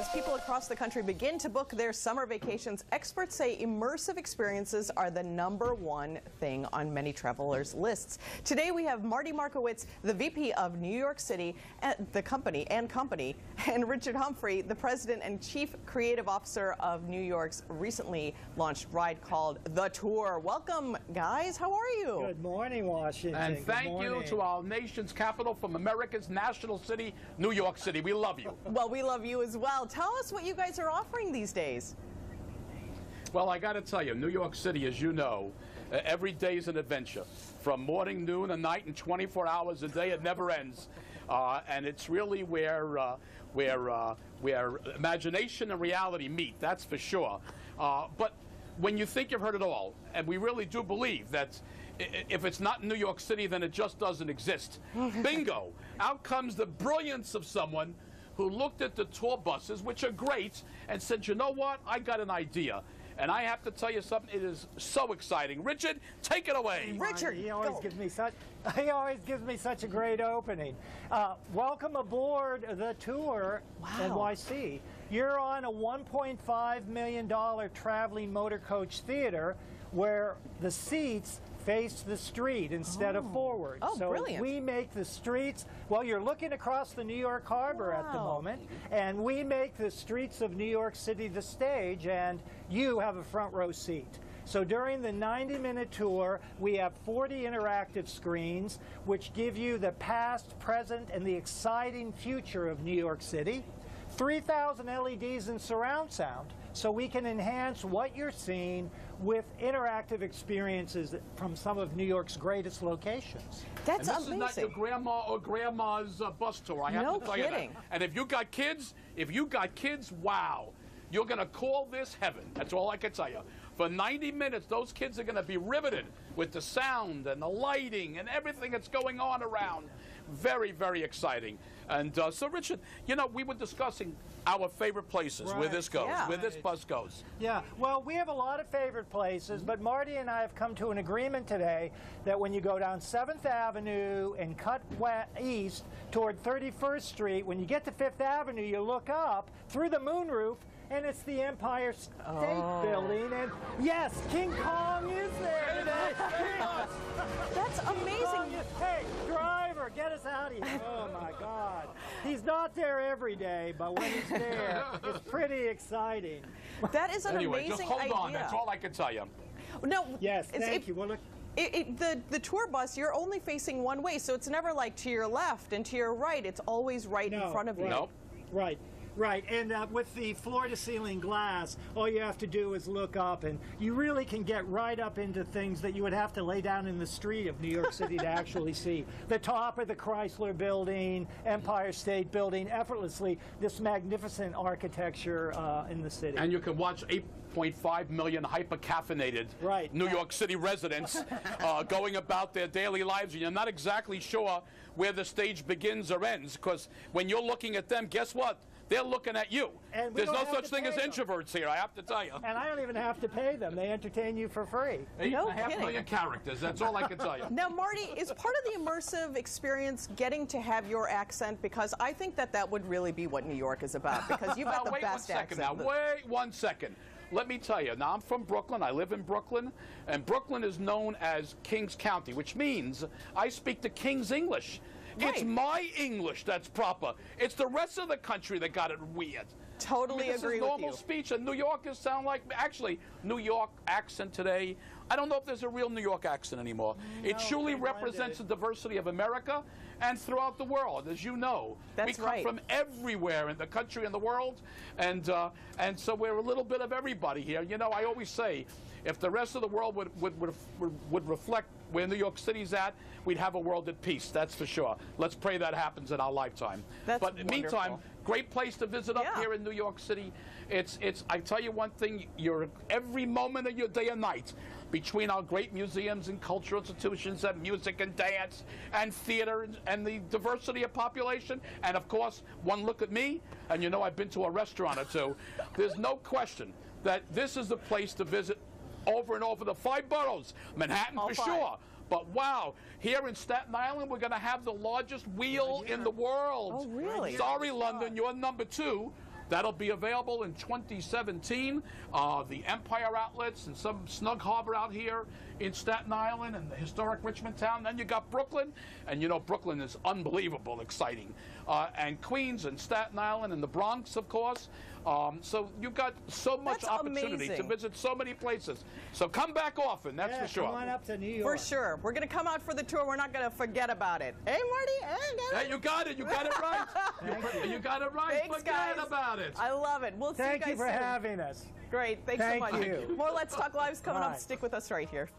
As people across the country begin to book their summer vacations, experts say immersive experiences are the #1 thing on many travelers' lists. Today we have Marty Markowitz, the VP of New York City, the company, and Richard Humphrey, the President and Chief Creative Officer of New York's recently launched ride called The Tour. Welcome, guys. How are you? Good morning, Washington. And thank you to our nation's capital from America's national city, New York City. We love you. Well, we love you as well. Tell us what you guys are offering these days. Well, I got to tell you, New York City, as you know, every day is an adventure. From morning, noon, and night, and 24 hours a day, it never ends. And it's really where imagination and reality meet, that's for sure. But when you think you've heard it all, and we really do believe that if it's not New York City, then it just doesn't exist. Bingo! Out comes the brilliance of someone who looked at the tour buses, which are great, and said, you know what, I got an idea. And I have to tell you something, it is so exciting. Richard, take it away. Richard, he always gives me such a great opening. Welcome aboard the tour, NYC. You're on a $1.5 million traveling motor coach theater where the seats face the street instead of forward. Oh, so brilliant. We make the streets, well, you're looking across the New York Harbor at the moment, and we make the streets of New York City the stage, and you have a front row seat. So during the 90-minute tour, we have 40 interactive screens, which give you the past, present, and the exciting future of New York City. 3,000 LEDs in surround sound, so we can enhance what you're seeing with interactive experiences from some of New York's greatest locations. That's and this amazing. is not your grandma or grandma's bus tour, I have to tell you that. And if you got kids, wow, you're going to call this heaven. That's all I can tell you. For 90 minutes, those kids are going to be riveted with the sound and the lighting and everything that's going on around. Very, very exciting. And so, Richard, you know, we were discussing our favorite places where this goes, where this bus goes. Yeah, well, we have a lot of favorite places, but Marty and I have come to an agreement today that when you go down 7th Avenue and cut east toward 31st Street, when you get to 5th Avenue, you look up through the moonroof, and it's the Empire State Building, and yes, King Kong is there today. That's amazing. Hey, driver, get us out of here. Oh, my God. He's not there every day, but when he's there, it's pretty exciting. That is an anyway, amazing just hold on. idea. That's all I can tell you. No. Yes, thank you. Well, look. The tour bus, you're only facing one way, so it's never like to your left and to your right. It's always right in front of you. Nope. Right. Right, and with the floor-to-ceiling glass, all you have to do is look up, and you really can get right up into things that you would have to lay down in the street of New York City to actually see. The top of the Chrysler Building, Empire State Building, effortlessly, this magnificent architecture in the city. And you can watch 8.5 million hyper-caffeinated New York City residents going about their daily lives, and you're not exactly sure where the stage begins or ends, because when you're looking at them, guess what? They're looking at you. There's no such thing as introverts here, I have to tell you. And I don't even have to pay them. They entertain you for free. 8.5 million characters, that's all I can tell you. Now, Marty, is part of the immersive experience getting to have your accent? Because I think that would really be what New York is about, because you've got the best accent. Wait 1 second. Let me tell you, now I'm from Brooklyn, I live in Brooklyn, and Brooklyn is known as Kings County, which means I speak the King's English. It's my English that's proper. It's the rest of the country that got it weird. Totally agree with you. This is normal speech, and New Yorkers sound like, actually, New York accent today, I don't know if there's a real New York accent anymore. No, it truly represents the diversity of America and throughout the world, as you know. We come from everywhere in the country and the world, and so we're a little bit of everybody here. You know, I always say, if the rest of the world would reflect where New York City's at, we'd have a world at peace, that's for sure. Let's pray that happens in our lifetime. But in the meantime, great place to visit up here in New York City. I tell you one thing, you're every moment of your day and night between our great museums and cultural institutions and music and dance and theater and the diversity of population. And of course, one look at me, and you know I've been to a restaurant or two. There's no question that this is the place to visit over and over. The 5 boroughs, Manhattan for sure. But wow, here in Staten Island, we're going to have the largest wheel in the world. Oh, really? Sorry, London, you're number 2. That'll be available in 2017. The Empire outlets and some Snug Harbor out here in Staten Island and the historic Richmond town. Then you got Brooklyn, and you know Brooklyn is unbelievable exciting. And Queens and Staten Island and the Bronx, of course. So you've got so much opportunity to visit so many places. So come back often, that's for sure. Come on up to New York. For sure. We're going to come out for the tour. We're not going to forget about it. Hey, Marty. Hey, you got it. You got it right. You got it right. Thanks, Forget guys. about it. I love it. We'll see you guys Thank you for having us. Great. Thanks so much. Thank you. More Let's Talk Live's coming Bye. up. Stick with us right here.